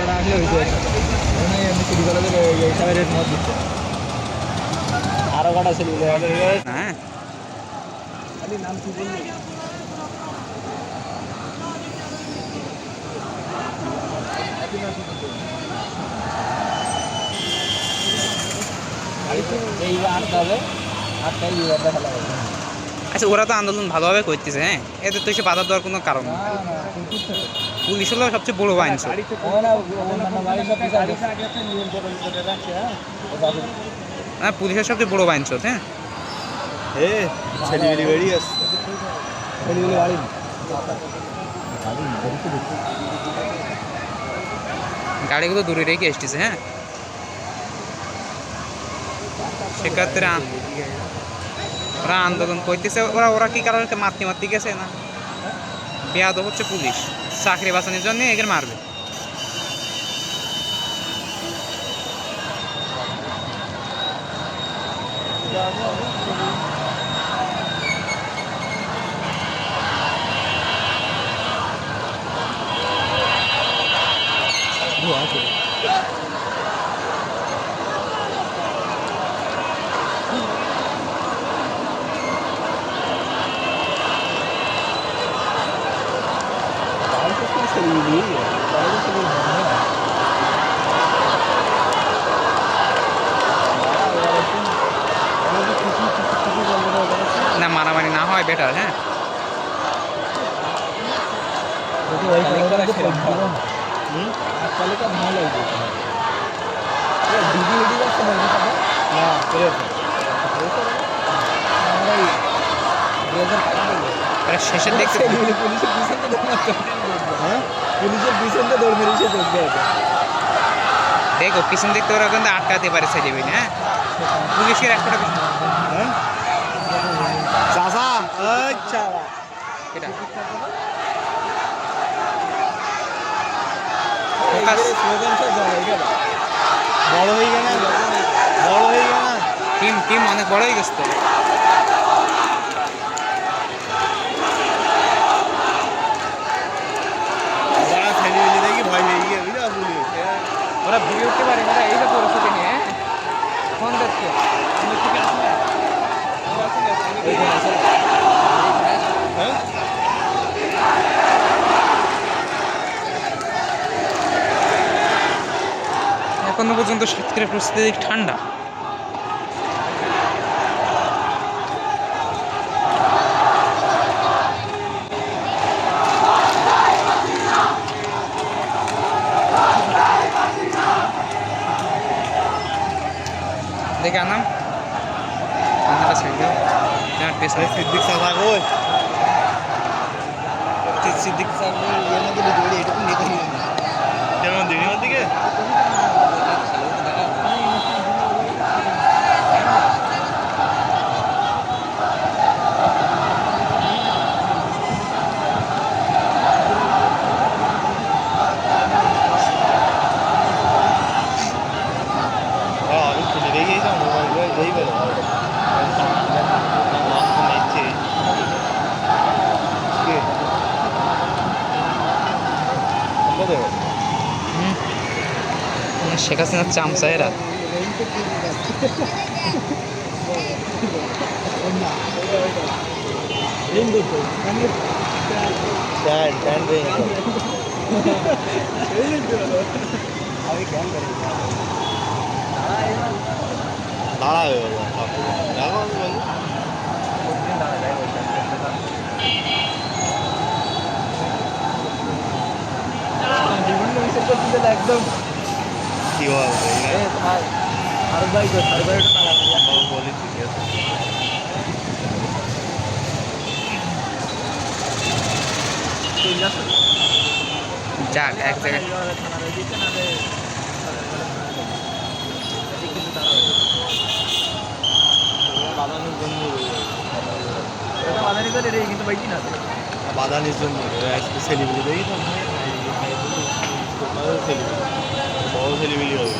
কটা আসলে হয়েছে এমনি সিটি কলেজের হিসাবে রেট মত দিচ্ছে আরো কটা ছিল হ্যাঁ নাম কি বললি এই আটটা হবে আটটায় ইউআরটা খেলা হবে। আচ্ছা ওরা তো আন্দোলন ভালোভাবে করতেছে, হ্যাঁ, এদের তো এসে বাধা দেওয়ার কোনো কারণ নেই। পুলিশ হলো সবচেয়ে বড় বাহিনী। হ্যাঁ পুলিশের সবচেয়ে বড় বাহিনী, হ্যাঁ গাড়িগুলো দূরে রেখে এসতেছে। হ্যাঁ সেক্ষেত্রে ওরা আন্দোলন করতেছে, ওরা কি কারণে মারতে গেছে না, বেয়াদব হচ্ছে পুলিশ, চাকরি বাঁচানোর জন্য একে মারবে। না মারামারি না হয় বেটার। হ্যাঁ শেষের দেখতে দেখো পিছন দেখতে ওরা কিন্তু আটকাতে পারে ছেলেবেন। হ্যাঁ পুলিশের একটা বড় হয়ে গেল টিম অনেক বড় হয়ে গেছে। ওরা ভিডিও উঠতে পারে, ওরা এই যে পরিস্থিতি নিয়ে ফোন দেখছে এখনো পর্যন্ত শীতকালের পরিস্থিতি ঠান্ডা। দেখে আনাম আনাটা ছেড়ে যার পেছনে সিদ্দিক সাহা গো সিদ্দিক সাহা এর মধ্যে ভিডিও এটুকু নিয়ে করি কেমন দিনের দিকে শেখ হাসিনার চামচা এরা। একদম কি হবে আর ভাই তো বলি ঠিক আছে যাক এক জায়গায় বাদানির জন্য সেলিব্রিটি দেখি তো বড় সেলিব্রিটি হবে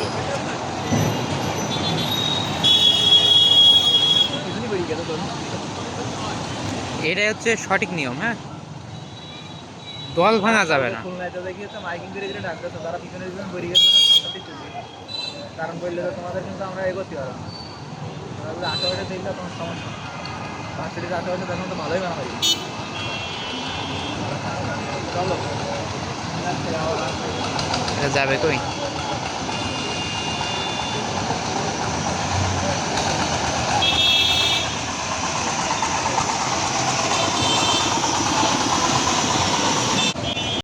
এটাই হচ্ছে সঠিক নিয়ম। হ্যাঁ দল ভাঙা যাবে না। খুলনায় তো দেখিয়েছে মাইকিং করে করে ডাকতেছে, তারা পিছনে পিছনে বেরিয়ে গেছে, সামনে চলবে। কারণ বললে তো তোমাদের কিন্তু আমরা এগোতে পারবো না। তোমরা যদি আশেপাশে দেখলে তোমার সমস্যা, ভার্সিটির আশেপাশে তখন তো ভালোই বানা হয়ে চলো এটা যাবে কই?